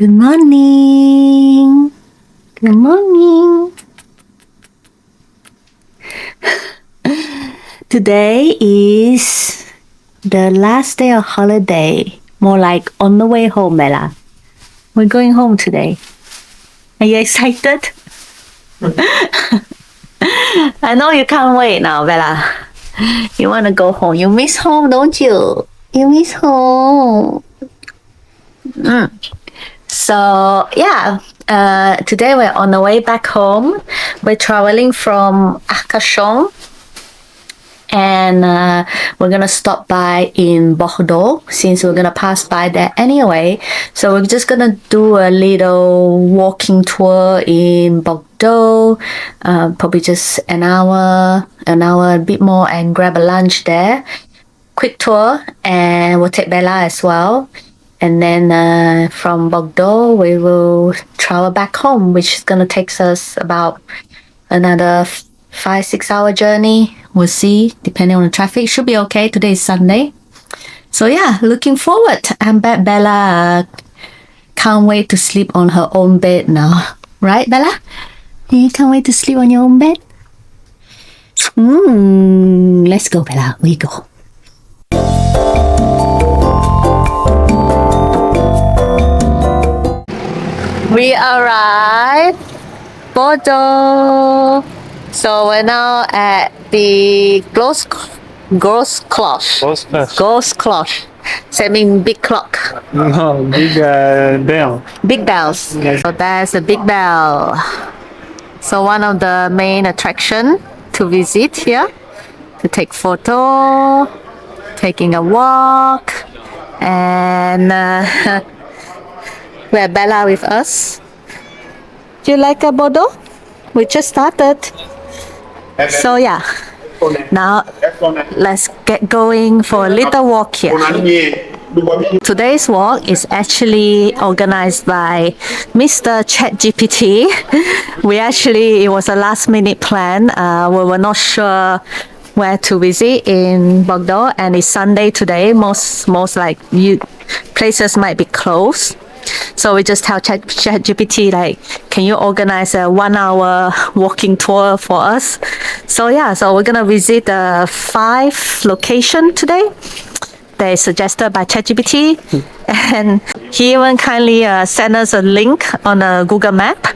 Good morning. Good morning. Today is the last day of holiday. More like on the way home, Bella. We're going home today. Are you excited? I know you can't wait now, Bella. You want to go home. You miss home, don't you? You miss home. So, yeah. Today we're on the way back home. We're traveling from Arcachon. And we're going to stop by in Bordeaux since we're going to pass by there anyway. So we're just going to do a little walking tour in Bordeaux. Probably just an hour, a bit more, and grab a lunch there. Quick tour, and we'll take Bella as well. And then from Bordeaux, we will travel back home, which is going to take us about another 5-6 hour journey. We'll see, depending on the traffic. Should be okay. Today is Sunday. So yeah, looking forward. I bet Bella can't wait to sleep on her own bed now. Right, Bella? You can't wait to sleep on your own bed? Let's go, Bella. We go. We arrived Bordeaux. So we're now at the Grosse Cloche. Grosse Cloche. So I mean big clock. No, big bell. Big bells. Yes. So there's a big bell. So one of the main attraction to visit here, to take photo, taking a walk, and we have Bella with us. Do you like Bordeaux? We just started. So yeah, now let's get going for a little walk here. Today's walk is actually organized by Mr. ChatGPT. It was a last minute plan. We were not sure where to visit in Bordeaux, and it's Sunday today. Most like places might be closed. So we just tell ChatGPT, like, can you organize a 1 hour walking tour for us? So yeah, so we're gonna visit 5 locations today. They suggested by ChatGPT, and he even kindly sent us a link on a Google Map.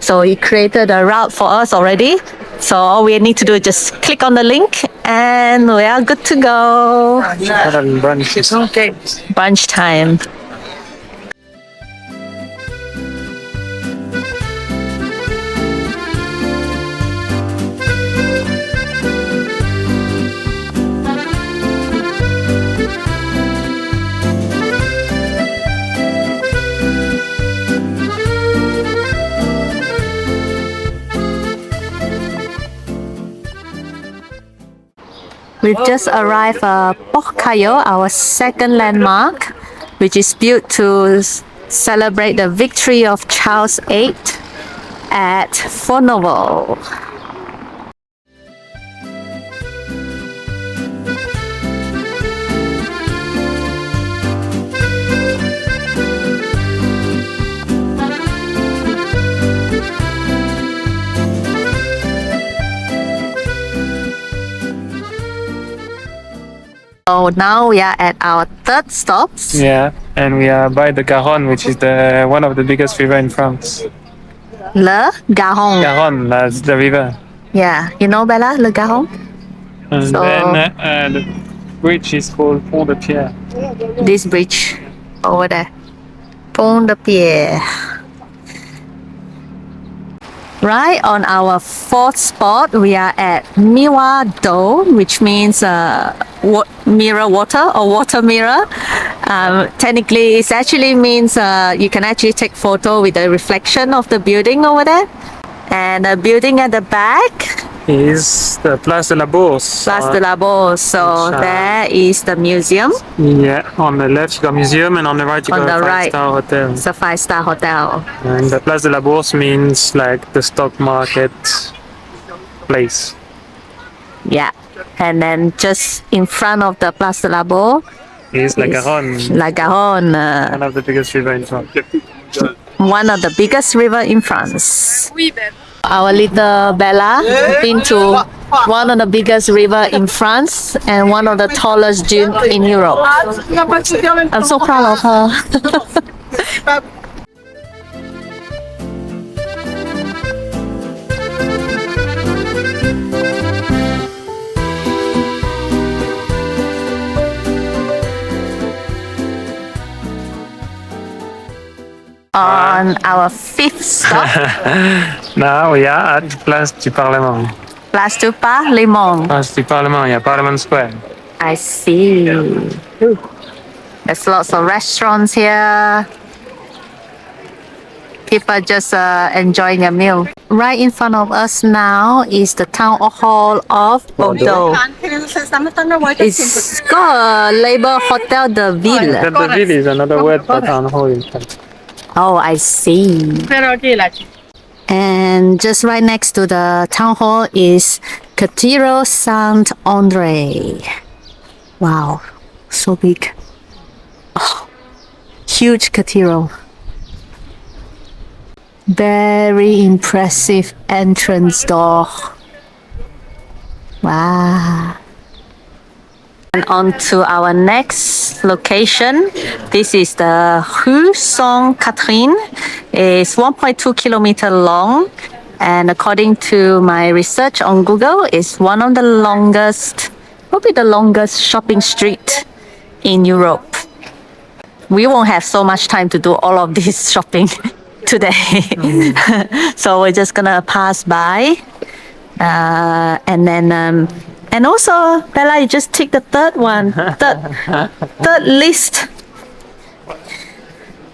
So he created a route for us already. So all we need to do is just click on the link, and we are good to go. Brunch. Okay. Brunch time. We've just arrived at Porte Cailhau, our second landmark, which is built to celebrate the victory of Charles VIII at Fornovo. So now we are at our 3rd stop. Yeah, and we are by the Garonne, which is one of the biggest river in France. Le Garonne. Garonne, that's the river. Yeah, you know Bella, Le Garonne? And So- then the bridge is called Pont de Pierre. This bridge over there. Pont de Pierre. Right, on our 4th spot, we are at Miroir, which means mirror water or water mirror. Technically, it actually means you can actually take photo with the reflection of the building over there. And the building at the back Is the Place de la Bourse. Place de la Bourse. So there is the museum. Yeah, on the left you got museum, and on the right you On got the a right. 5-star hotel. It's a 5-star hotel. And the Place de la Bourse means like the stock market place. Yeah. And then just in front of the Place de la Bourse Is La Garonne, La Garonne. one of the biggest river in France. one of the biggest river in France. Our little Bella been to one of the biggest river in France and one of the tallest dune in Europe. I'm so proud of her. On our fifth stop, Now we are at Place du Parlement. Place du Parlement. Place du Parlement, yeah, Parliament Square. I see. There's lots of restaurants here. People just enjoying a meal. Right in front of us now is the town hall of Bordeaux. It's got a label Hotel de Ville. The ville is another word for town hall in French. Oh, I see. And just right next to the town hall is Cathedral Saint Andre. Wow, so big. Oh, huge cathedral. Very impressive entrance door. Wow. And on to our next location. This is the Rue Sainte Catherine. It's 1.2 kilometers long, and according to my research on Google, it's one of the longest, probably the longest shopping street in Europe. We won't have so much time to do all of this shopping today. So we're just gonna pass by, and then and also, Bella, you just take the third one, third list.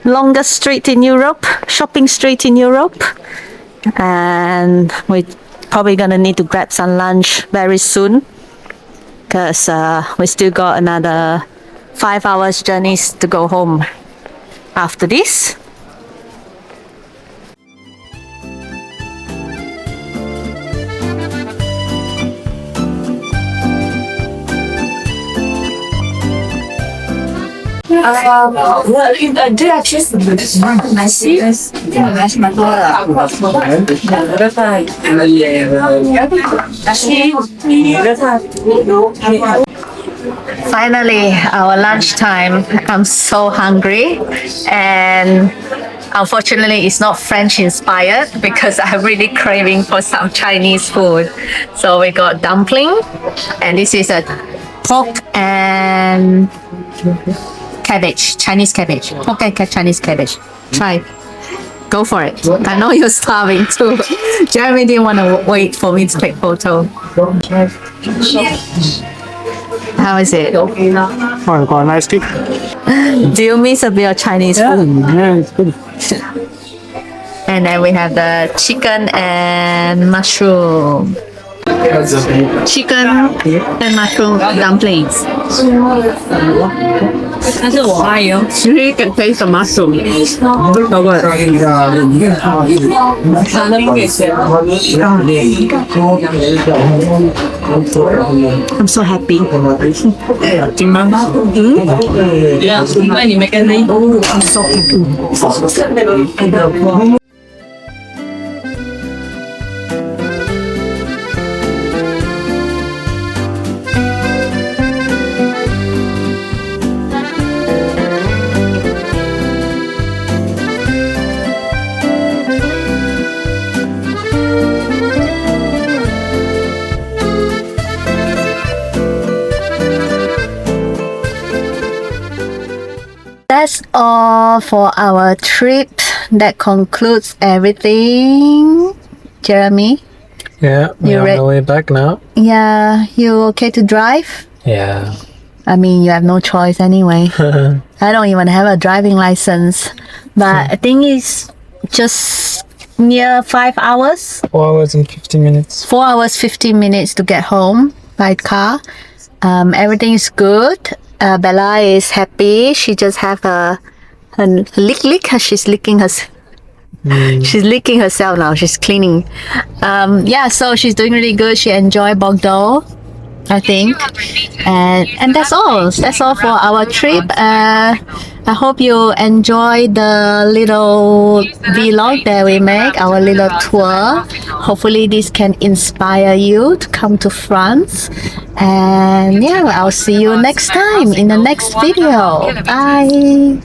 Longest street in Europe, shopping street in Europe. And we're probably gonna need to grab some lunch very soon, because we still got another 5 hours journeys to go home after this. Finally, our lunchtime. I'm so hungry, and unfortunately it's not French inspired because I'm really craving for some Chinese food. So we got dumpling, and this is a pork and cabbage, Chinese cabbage. Okay, Chinese cabbage. Try. Go for it. I know you're starving too. Jeremy didn't want to wait for me to take photo. How is it? Oh, I got a nice kick. Do you miss a bit of Chinese food? Yeah, it's good. And then we have the chicken and mushroom. Chicken and mushroom dumplings. You really can taste the mushroom. So good. I'm so happy. I'm so happy. That's all for our trip. That concludes everything. Jeremy? Yeah, we're on the way back now. Yeah, you okay to drive? Yeah. I mean, you have no choice anyway. I don't even have a driving license. But I think it's just near 5 hours. 4 hours and 15 minutes. 4 hours, 15 minutes to get home by car. Everything is good. Bella is happy. She just have her lick. She's licking She's licking herself now. She's cleaning. Yeah, so she's doing really good. She enjoyed Bordeaux, I think. And that's all. That's all for our trip. I hope you enjoy the little vlog that we make, our little tour. Hopefully this can inspire you to come to France. And yeah, I'll see you next time in the next video. Bye.